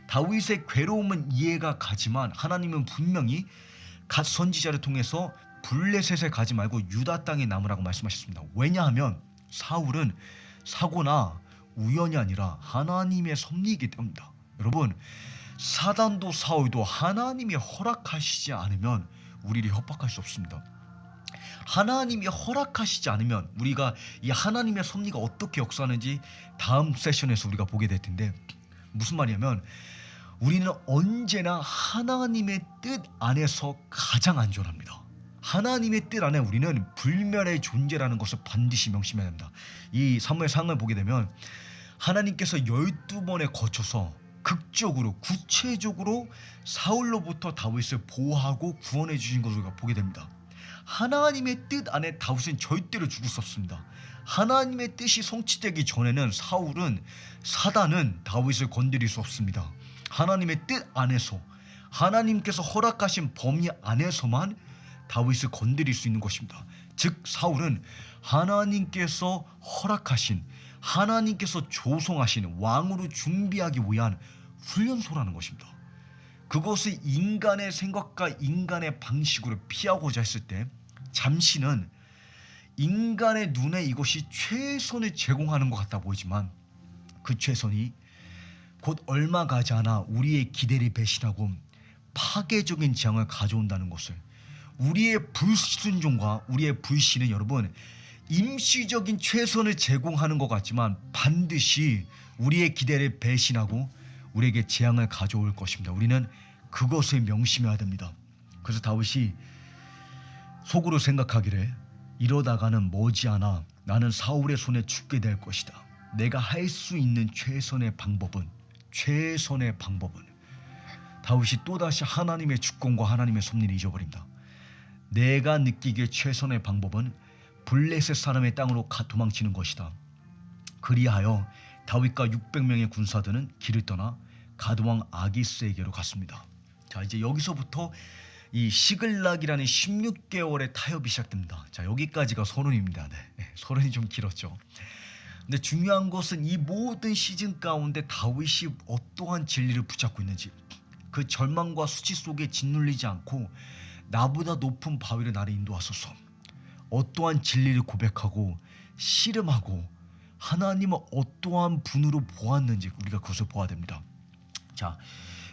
S1: 다윗의 괴로움은 이해가 가지만 하나님은 분명히 갓 선지자를 통해서 블레셋에 가지 말고 유다 땅에 남으라고 말씀하셨습니다. 왜냐하면 사울은 사고나 우연이 아니라 하나님의 섭리이기 때문입니다. 여러분, 사단도 사울도 하나님이 허락하시지 않으면 우리를 협박할 수 없습니다. 하나님이 허락하시지 않으면 우리가 이 하나님의 섭리가 어떻게 역사하는지 다음 세션에서 우리가 보게 될 텐데, 무슨 말이냐면 우리는 언제나 하나님의 뜻 안에서 가장 안전합니다. 하나님의 뜻 안에 우리는 불멸의 존재라는 것을 반드시 명심해야 합니다. 이 사무엘 상을 보게 되면 하나님께서 12번에 거쳐서 극적으로 구체적으로 사울로부터 다윗을 보호하고 구원해 주신 것을 우리가 보게 됩니다. 하나님의 뜻 안에 다윗은 절대로 죽을 수 없습니다. 하나님의 뜻이 성취되기 전에는 사단은 다윗을 건드릴 수 없습니다. 하나님의 뜻 안에서, 하나님께서 허락하신 범위 안에서만 다윗을 건드릴 수 있는 것입니다. 즉 사울은 하나님께서 허락하신, 하나님께서 조성하신 왕으로 준비하기 위한 훈련소라는 것입니다. 그것을 인간의 생각과 인간의 방식으로 피하고자 했을 때 잠시는 인간의 눈에 이것이 최선을 제공하는 것 같아 보이지만 그 최선이 곧 얼마 가지 않아 우리의 기대를 배신하고 파괴적인 재앙을 가져온다는 것을, 우리의 불순종과 우리의 불신은 여러분 임시적인 최선을 제공하는 것 같지만 반드시 우리의 기대를 배신하고 우리에게 재앙을 가져올 것입니다. 우리는 그것을 명심해야 됩니다. 그래서 다윗이 속으로 생각하기를 이러다가는 머지않아 나는 사울의 손에 죽게 될 것이다. 내가 할 수 있는 최선의 방법은 다윗이 또다시 하나님의 주권과 하나님의 섭리를 잊어버립니다. 내가 느끼기에 최선의 방법은 블레셋 사람의 땅으로 도망치는 것이다. 그리하여 다윗과 600명의 군사들은 길을 떠나 가드왕 아기스에게로 갔습니다. 자, 이제 여기서부터 이 시글락이라는 16개월의 타협이 시작됩니다. 자, 여기까지가 서론입니다. 네, 서론이 좀 길었죠. 근데 중요한 것은 이 모든 시즌 가운데 다윗이 어떠한 진리를 붙잡고 있는지, 그 절망과 수치 속에 짓눌리지 않고 나보다 높은 바위를 나를 인도하소서, 어떠한 진리를 고백하고 씨름하고 하나님은 어떠한 분으로 보았는지 우리가 그것을 보아야 됩니다. 자,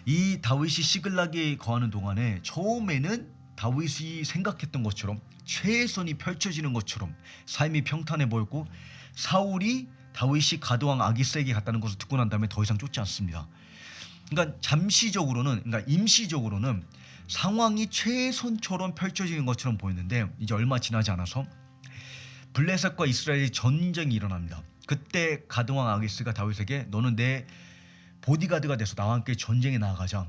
S1: 이 다윗이 시글락에 거하는 동안에 처음에는 다윗이 생각했던 것처럼 최선이 펼쳐지는 것처럼 삶이 평탄해 보였고, 사울이 다윗이 가드왕 아기스에게 갔다는 것을 듣고 난 다음에 더 이상 쫓지 않습니다. 그러니까 그러니까 임시적으로는 상황이 최선처럼 펼쳐지는 것처럼 보였는데, 이제 얼마 지나지 않아서 블레셋과 이스라엘의 전쟁이 일어납니다. 그때 가드왕 아기스가 다윗에게 너는 내 보디가드가 돼서 나와 함께 전쟁에 나아가자.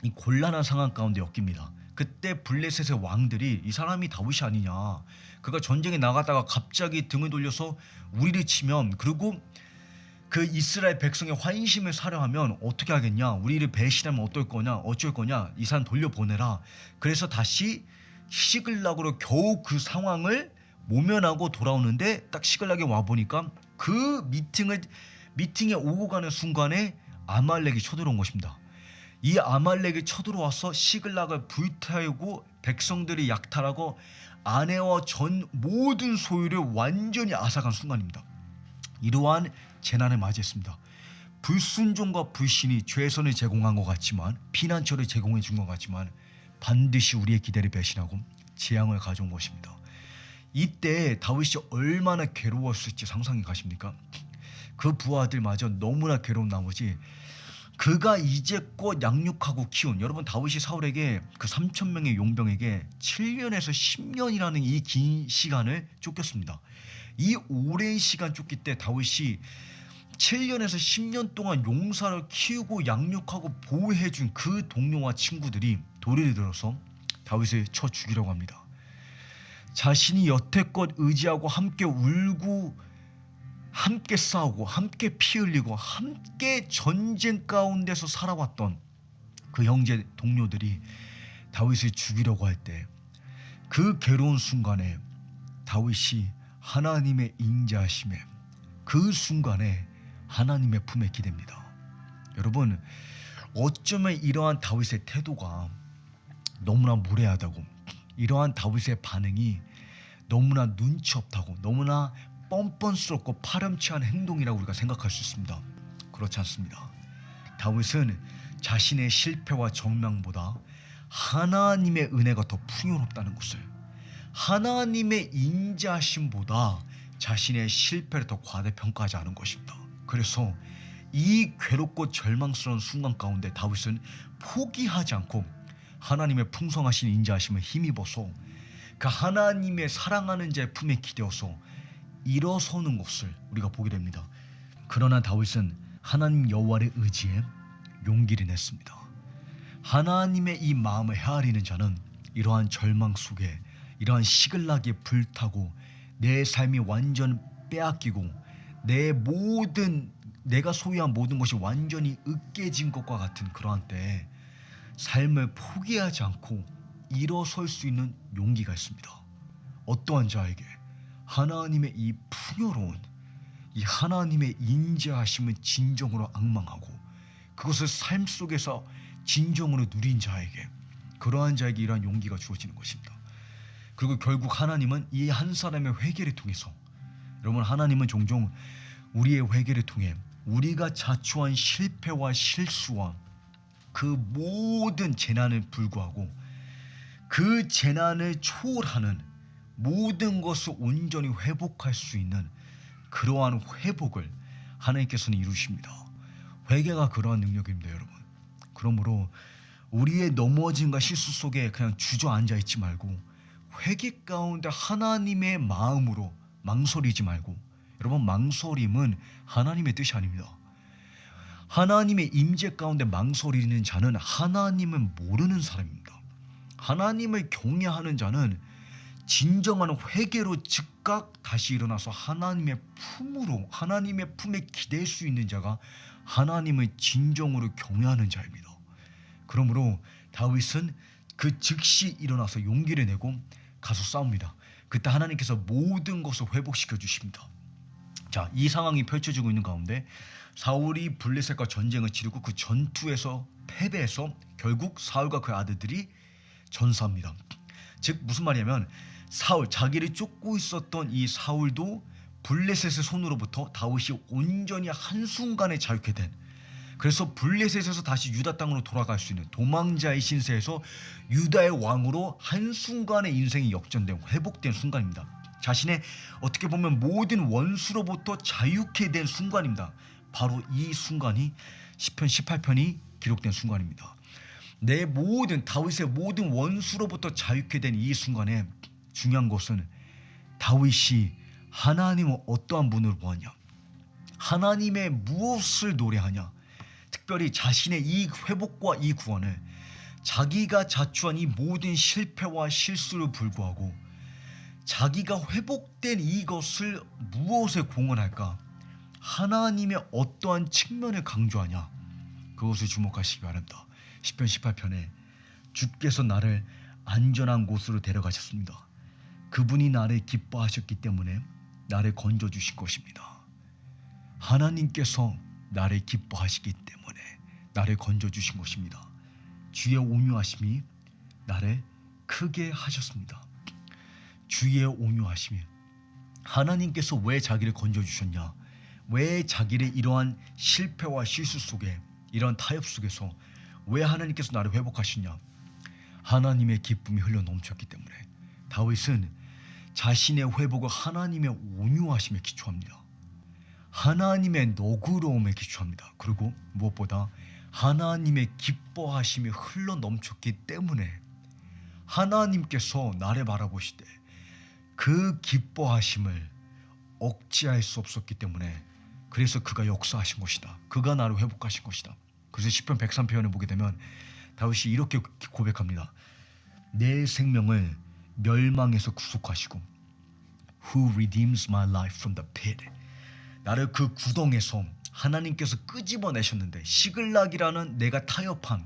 S1: 이 곤란한 상황 가운데 엮입니다. 그때 블레셋의 왕들이 이 사람이 다윗이 아니냐, 그가 전쟁에 나가다가 갑자기 등을 돌려서 우리를 치면, 그리고 그 이스라엘 백성의 환심을 사려 하면 어떻게 하겠냐, 우리를 배신하면 어쩔 거냐, 이 사람 돌려보내라. 그래서 다시 시글락으로 겨우 그 상황을 모면하고 돌아오는데, 딱 시글락에 와보니까 그 미팅에 오고 가는 순간에 아말렉이 쳐들어온 것입니다. 이 아말렉이 쳐들어와서 시글락을 불태우고 백성들이 약탈하고 아내와 전 모든 소유를 완전히 앗아간 순간입니다. 이러한 재난을 맞이했습니다. 불순종과 불신이 최선을 제공한 것 같지만, 피난처를 제공해 준 것 같지만 반드시 우리의 기대를 배신하고 재앙을 가져온 것입니다. 이때 다윗이 얼마나 괴로웠을지 상상이 가십니까? 그 부하들마저 너무나 괴로운 나머지 그가 이제껏 양육하고 키운, 여러분 다윗이 사울에게 그 3,000명의 용병에게 7년에서 10년이라는 이 긴 시간을 쫓겼습니다. 이 오랜 시간 쫓기 때 다윗이 7년에서 10년 동안 용사를 키우고 양육하고 보호해준 그 동료와 친구들이 도리를 들어서 다윗을 쳐 죽이려고 합니다. 자신이 여태껏 의지하고 함께 울고 함께 싸우고 함께 피 흘리고 함께 전쟁 가운데서 살아왔던 그 형제 동료들이 다윗을 죽이려고 할 때, 그 괴로운 순간에 다윗이 하나님의 인자하심에, 그 순간에 하나님의 품에 기댑니다. 여러분, 어쩌면 이러한 다윗의 태도가 너무나 무례하다고, 이러한 다윗의 반응이 너무나 눈치 없다고, 너무나 뻔뻔스럽고 파렴치한 행동이라고 우리가 생각할 수 있습니다. 그렇지 않습니다. 다윗은 자신의 실패와 정명보다 하나님의 은혜가 더 풍요롭다는 것을, 하나님의 인자하심보다 자신의 실패를 더 과대평가하지 않은 것입니다. 그래서 이 괴롭고 절망스러운 순간 가운데 다윗은 포기하지 않고 하나님의 풍성하신 인자하심을 힘입어서 그 하나님의 사랑하는 자의 품에 기대어서 일어서는 것을 우리가 보게 됩니다. 그러나 다윗은 하나님 여호와를 의지해 용기를 냈습니다. 하나님의 이 마음을 헤아리는 자는 이러한 절망 속에, 이러한 시글락에 불타고 내 삶이 완전 빼앗기고 내가 소유한 모든 것이 완전히 으깨진 것과 같은 그러한 때에 삶을 포기하지 않고 일어설 수 있는 용기가 있습니다. 어떠한 자에게 하나님의 이 풍요로운, 이 하나님의 인자하심을 진정으로 앙망하고 그것을 삶 속에서 진정으로 누린 자에게, 그러한 자에게 이러한 용기가 주어지는 것입니다. 그리고 결국 하나님은 이 한 사람의 회개를 통해서, 여러분 하나님은 종종 우리의 회개를 통해 우리가 자초한 실패와 실수와 그 모든 재난을 불구하고 그 재난을 초월하는 모든 것을 온전히 회복할 수 있는 그러한 회복을 하나님께서는 이루십니다. 회개가 그러한 능력입니다, 여러분. 그러므로 우리의 넘어짐과 실수 속에 그냥 주저앉아 있지 말고 회개 가운데 하나님의 마음으로 망설이지 말고, 여러분 망설임은 하나님의 뜻이 아닙니다. 하나님의 임재 가운데 망설이는 자는 하나님을 모르는 사람입니다. 하나님을 경외하는 자는 진정한 회개로 즉각 다시 일어나서 하나님의 품에 기댈 수 있는 자가 하나님을 진정으로 경외하는 자입니다. 그러므로 다윗은 그 즉시 일어나서 용기를 내고 가서 싸웁니다. 그때 하나님께서 모든 것을 회복시켜 주십니다. 자, 이 상황이 펼쳐지고 있는 가운데 사울이 블레셋과 전쟁을 치르고 그 전투에서 패배해서 결국 사울과 그 아들들이 전사합니다. 즉 무슨 말이냐면 자기를 쫓고 있었던 이 사울도 블레셋의 손으로부터 다윗이 온전히 한순간에 자유케 된, 그래서 블레셋에서 다시 유다 땅으로 돌아갈 수 있는 도망자의 신세에서 유다의 왕으로 한순간에 인생이 역전된, 회복된 순간입니다. 자신의 어떻게 보면 모든 원수로부터 자유케 된 순간입니다. 바로 이 순간이 시편 18편이 기록된 순간입니다. 다윗의 모든 원수로부터 자유케 된 이 순간에 중요한 것은 다윗이 하나님을 어떠한 분으로 보았냐, 하나님의 무엇을 노래하냐, 특별히 자신의 이 회복과 이 구원을, 자기가 자초한 이 모든 실패와 실수를 불구하고 자기가 회복된 이것을 무엇에 공헌할까, 하나님의 어떠한 측면을 강조하냐, 그것을 주목하시기 바랍니다. 시편 18편에 주께서 나를 안전한 곳으로 데려가셨습니다. 그분이 나를 기뻐하셨기 때문에 나를 건져주신 것입니다. 하나님께서 나를 기뻐하시기 때문에 나를 건져주신 것입니다. 주의 온유하심이 나를 크게 하셨습니다. 주의 온유하심이, 하나님께서 왜 자기를 건져주셨냐, 왜 자기를 이러한 실패와 실수 속에, 이러한 타협 속에서 왜 하나님께서 나를 회복하시냐, 하나님의 기쁨이 흘러 넘쳤기 때문에 다윗은 자신의 회복을 하나님의 온유하심에 기초합니다. 하나님의 너그러움에 기초합니다. 그리고 무엇보다 하나님의 기뻐하심이 흘러 넘쳤기 때문에 하나님께서 나를 바라보실 때 그 기뻐하심을 억제할 수 없었기 때문에, 그래서 그가 역사하신 것이다. 그가 나를 회복하신 것이다. 그래서 시편 103편을 보게 되면 다윗이 이렇게 고백합니다. 내 생명을 멸망에서 구속하시고 Who redeems my life from the pit. 나를 그 구덩에서 하나님께서 끄집어내셨는데, 시글락이라는 내가 타협한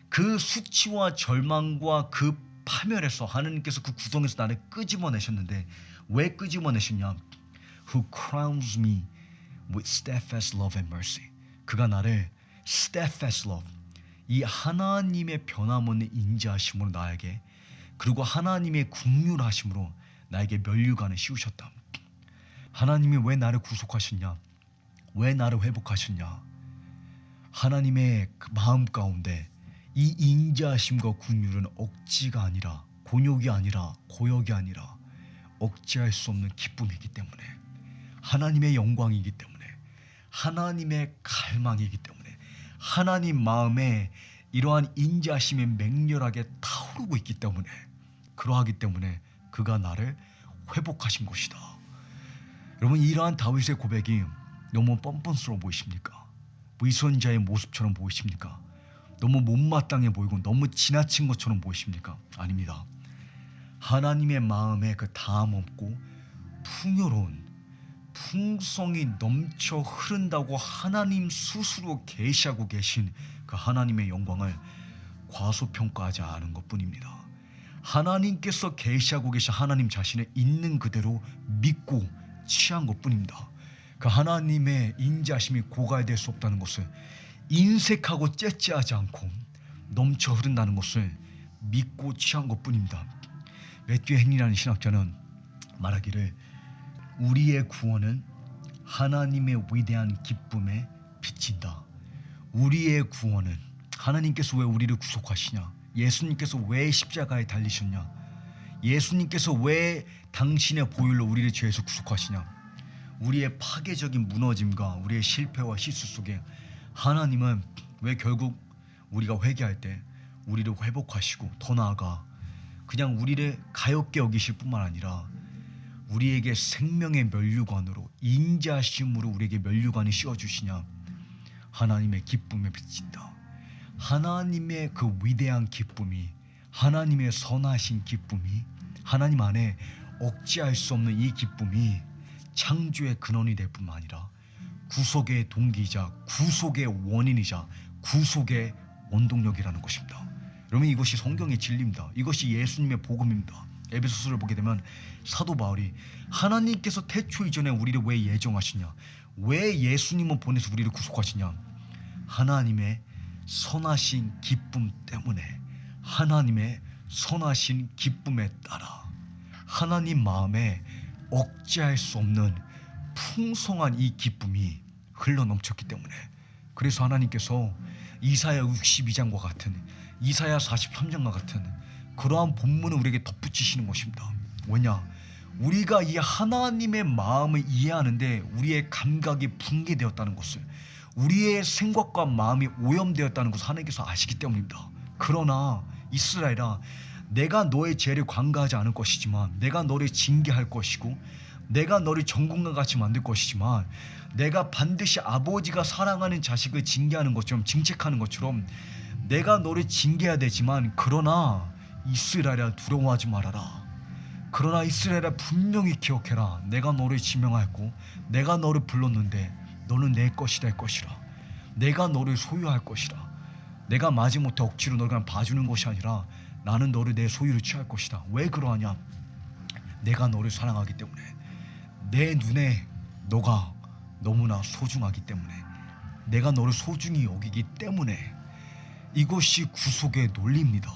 S1: 그 수치와 절망과 그 파멸에서 하나님께서 그 구덩에서 나를 끄집어내셨는데, 왜 끄집어내셨냐, Who crowns me with steadfast love and mercy. 그가 나를 steadfast love, 이 하나님의 변함없는 인자하심으로 나에게, 그리고 하나님의 긍휼하심으로 나에게 면류관을 씌우셨다. 하나님이 왜 나를 구속하셨냐, 왜 나를 회복하셨냐, 하나님의 그 마음 가운데 이 인자하심과 긍휼은 억지가 아니라, 곤욕이 아니라, 고역이 아니라 억제할 수 없는 기쁨이기 때문에, 하나님의 영광이기 때문에, 하나님의 갈망이기 때문에, 하나님 마음에 이러한 인자하심이 맹렬하게 타오르고 있기 때문에, 그러하기 때문에 그가 나를 회복하신 것이다. 여러분, 이러한 다윗의 고백이 너무 뻔뻔스러워 보이십니까? 위선자의 모습처럼 보이십니까? 너무 못마땅해 보이고 너무 지나친 것처럼 보이십니까? 아닙니다. 하나님의 마음에 그 다함 없고 풍요로운, 풍성이 넘쳐 흐른다고 하나님 스스로 계시하고 계신 그 하나님의 영광을 과소평가하지 않은 것뿐입니다. 하나님께서 계시하고 계신 하나님 자신을 있는 그대로 믿고 취한 것뿐입니다. 그 하나님의 인자심이 고갈될 수 없다는 것을, 인색하고 째째하지 않고 넘쳐 흐른다는 것을 믿고 취한 것뿐입니다. 매튜 헨리라는 신학자는 말하기를, 우리의 구원은 하나님의 위대한 기쁨에 비친다. 우리의 구원은, 하나님께서 왜 우리를 구속하시냐, 예수님께서 왜 십자가에 달리셨냐, 예수님께서 왜 당신의 보혈로 우리를 죄에서 구속하시냐, 우리의 파괴적인 무너짐과 우리의 실패와 실수 속에 하나님은 왜 결국 우리가 회개할 때 우리를 회복하시고, 더 나아가 그냥 우리를 가엾게 여기실 뿐만 아니라 우리에게 생명의 면류관으로 인자심으로 우리에게 면류관을 씌워주시냐. 하나님의 기쁨에 비친다. 하나님의 그 위대한 기쁨이, 하나님의 선하신 기쁨이, 하나님 안에 억제할 수 없는 이 기쁨이 창조의 근원이 될 뿐만 아니라 구속의 동기이자 구속의 원인이자 구속의 원동력이라는 것입니다. 여러분, 이것이 성경의 진리입니다. 이것이 예수님의 복음입니다. 에베소서를 보게 되면 사도 바울이 하나님께서 태초 이전에 우리를 왜 예정하시냐, 왜 예수님을 보내서 우리를 구속하시냐, 하나님의 선하신 기쁨 때문에, 하나님의 선하신 기쁨에 따라 하나님 마음에 억제할 수 없는 풍성한 이 기쁨이 흘러넘쳤기 때문에, 그래서 하나님께서 이사야 62장과 같은, 이사야 43장과 같은 그러한 본문을 우리에게 덧붙이시는 것입니다. 왜냐? 우리가 이 하나님의 마음을 이해하는데 우리의 감각이 붕괴되었다는 것을, 우리의 생각과 마음이 오염되었다는 것을 하나님께서 아시기 때문입니다. 그러나 이스라엘아, 내가 너의 죄를 관가하지 않을 것이지만, 내가 너를 징계할 것이고, 내가 너를 정국과 같이 만들 것이지만, 내가 반드시 아버지가 사랑하는 자식을 징계하는 것처럼, 징책하는 것처럼 내가 너를 징계해야 되지만, 그러나 이스라엘아, 두려워하지 말아라. 그러나 이스라엘아, 분명히 기억해라. 내가 너를 지명하였고 내가 너를 불렀는데 너는 내 것이 될 것이라. 내가 너를 소유할 것이라. 내가 마지못해 억지로 너를 그냥 봐주는 것이 아니라 나는 너를 내 소유로 취할 것이다. 왜 그러하냐? 내가 너를 사랑하기 때문에, 내 눈에 너가 너무나 소중하기 때문에, 내가 너를 소중히 여기기 때문에. 이것이 구속의 논리입니다.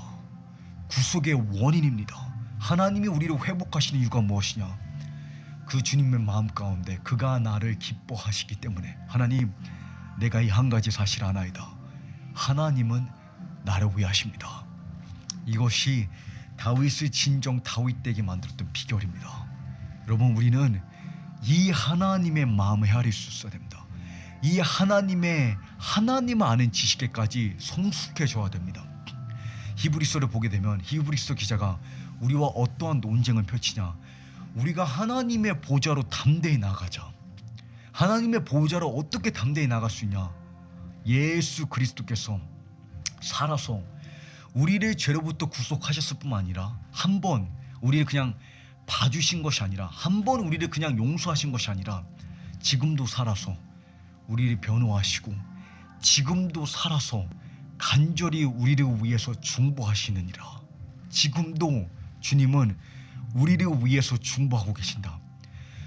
S1: 구속의 원인입니다. 하나님이 우리를 회복하시는 이유가 무엇이냐? 그 주님의 마음 가운데 그가 나를 기뻐하시기 때문에. 하나님, 내가 이 한 가지 사실 아나이다. 하나님은 나를 위하십니다. 이것이 다윗을 진정 다윗되게 만들었던 비결입니다. 여러분, 우리는 이 하나님의 마음을 헤아릴 수 있어야 됩니다. 이 하나님을 아는 지식에까지 성숙해져야 됩니다. 히브리서를 보게 되면 히브리서 기자가 우리와 어떠한 논쟁을 펼치냐, 우리가 하나님의 보좌로 담대히 나가자. 하나님의 보좌로 어떻게 담대히 나갈 수 있냐? 예수 그리스도께서 살아서 우리를 죄로부터 구속하셨을 뿐만 아니라, 한 번 우리를 그냥 봐주신 것이 아니라, 한 번 우리를 그냥 용서하신 것이 아니라, 지금도 살아서 우리를 변호하시고, 지금도 살아서 간절히 우리를 위해서 중보하시느니라. 지금도 주님은 우리를 위해서 중보하고 계신다.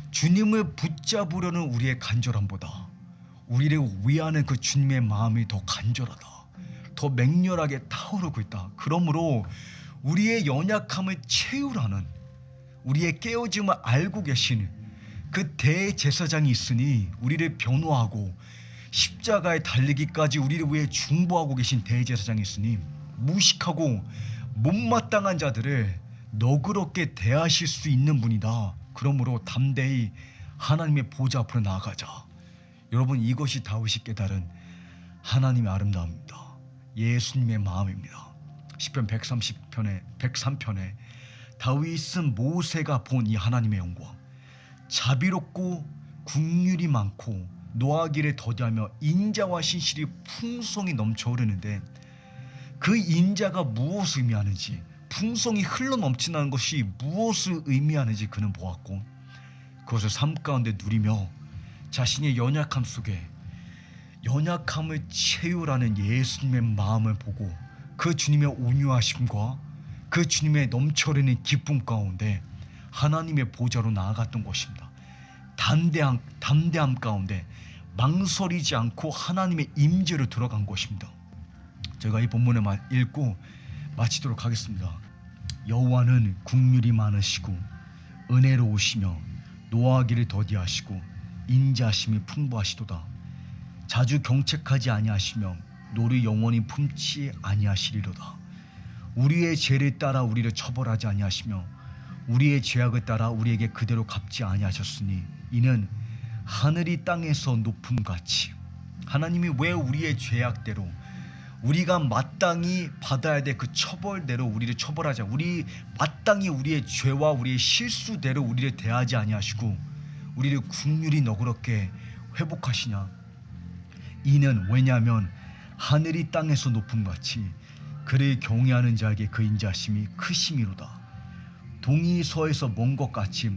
S1: 주님을 붙잡으려는 우리의 간절함보다 우리를 위하는 그 주님의 마음이 더 간절하다, 더 맹렬하게 타오르고 있다. 그러므로 우리의 연약함을 채우라는, 우리의 깨어짐을 알고 계신 그 대제사장이 있으니, 우리를 변호하고 십자가에 달리기까지 우리를 위해 중보하고 계신 대제사장이 있으니, 무식하고 못마땅한 자들을 너그럽게 대하실 수 있는 분이다. 그러므로 담대히 하나님의 보좌 앞으로 나아가자. 여러분, 이것이 다윗이 깨달은 하나님의 아름다움입니다. 예수님의 마음입니다. 시편 103편에 다윗은 모세가 본 이 하나님의 영광, 자비롭고 긍휼이 많고 노하기를 더디하며 인자와 신실이 풍성히 넘쳐 흐르는데, 그 인자가 무엇을 의미하는지, 풍성이 흘러넘치는 것이 무엇을 의미하는지 그는 보았고, 그것을 삶 가운데 누리며 자신의 연약함 속에 연약함을 채우라는 예수님의 마음을 보고, 그 주님의 온유하심과 그 주님의 넘쳐흐르는 기쁨 가운데 하나님의 보좌로 나아갔던 것입니다. 담대함 가운데 망설이지 않고 하나님의 임재로 들어간 것입니다. 제가 이 본문을 읽고 마치도록 하겠습니다. 여호와는 긍휼이 많으시고 은혜로우시며 노하기를 더디하시고 인자하심이 풍부하시도다. 자주 경책하지 아니하시며 노를 영원히 품지 아니하시리로다. 우리의 죄를 따라 우리를 처벌하지 아니하시며 우리의 죄악을 따라 우리에게 그대로 갚지 아니하셨으니, 이는 하늘이 땅에서 높음같이. 하나님이 왜 우리의 죄악대로, 우리가 마땅히 받아야 될 그 처벌대로 우리를 처벌하지 우리 마땅히 우리의 죄와 우리의 실수대로 우리를 대하지 아니하시고 우리를 긍휼히 너그럽게 회복하시냐. 이는 왜냐하면 하늘이 땅에서 높음 같이 그를 경외하는 자에게 그 인자심이 크심이로다. 동이 서에서 먼 것 같이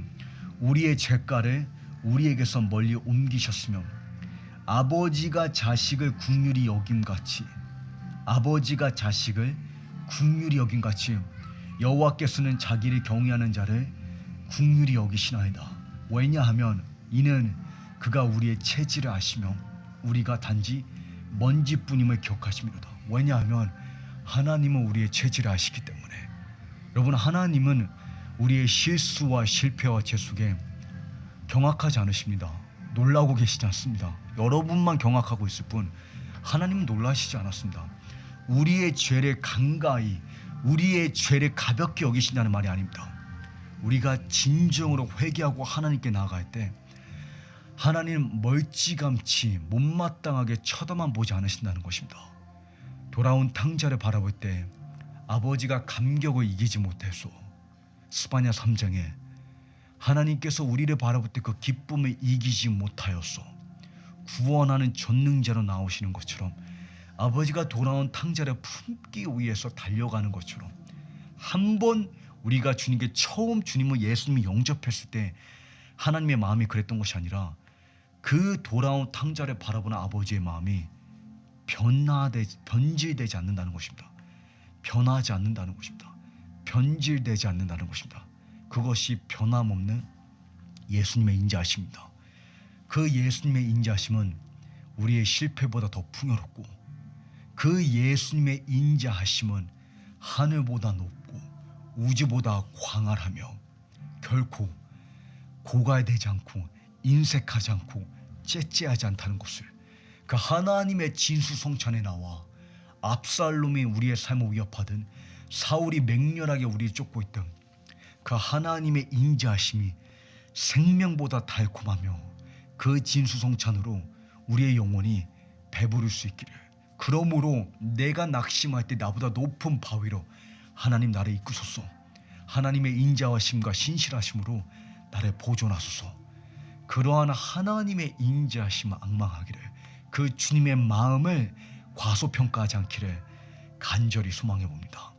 S1: 우리의 죄가를 우리에게서 멀리 옮기셨으며 아버지가 자식을 긍휼히 여김같이 여호와께서는 자기를 경외하는 자를 긍휼히 여기시나이다. 왜냐하면 이는 그가 우리의 체질을 아시며 우리가 단지 먼지뿐임을 기억하심이로다. 왜냐하면 하나님은 우리의 체질을 아시기 때문에. 여러분, 하나님은 우리의 실수와 실패와 죄 속에 경악하지 않으십니다. 놀라고 계시지 않습니다. 여러분만 경악하고 있을 뿐 하나님은 놀라시지 않았습니다. 우리의 죄를 간가히, 우리의 죄를 가볍게 여기신다는 말이 아닙니다. 우리가 진정으로 회개하고 하나님께 나아갈 때 하나님은 멀찌감치 못마땅하게 쳐다만 보지 않으신다는 것입니다. 돌아온 탕자를 바라볼 때 아버지가 감격을 이기지 못해서 스바냐 3장에 하나님께서 우리를 바라볼 때 그 기쁨을 이기지 못하였어 구원하는 전능자로 나오시는 것처럼 아버지가 돌아온 탕자를 품기 위해서 달려가는 것처럼 한 번 우리가 주님께 처음 주님을 예수님이 영접했을 때 하나님의 마음이 그랬던 것이 아니라 그 돌아온 탕자를 바라보는 아버지의 마음이 변질되지 않는다는 것입니다. 변하지 않는다는 것입니다. 변질되지 않는다는 것입니다. 그것이 변함없는 예수님의 인자하심입니다. 그 예수님의 인자하심은 우리의 실패보다 더 풍요롭고 그 예수님의 인자하심은 하늘보다 높고 우주보다 광활하며 결코 고갈되지 않고 인색하지 않고 째째하지 않다는 것을 그 하나님의 진수성찬에 나와 압살롬이 우리의 삶을 위협하든 사울이 맹렬하게 우리를 쫓고 있던 그 하나님의 인자하심이 생명보다 달콤하며 그 진수성찬으로 우리의 영혼이 배부를 수 있기를. 그러므로 내가 낙심할 때 나보다 높은 바위로 하나님 나를 이끄소서. 하나님의 인자하심과 신실하심으로 나를 보존하소서. 그러한 하나님의 인자하심을 앙망하기를, 그 주님의 마음을 과소평가하지 않기를 간절히 소망해 봅니다.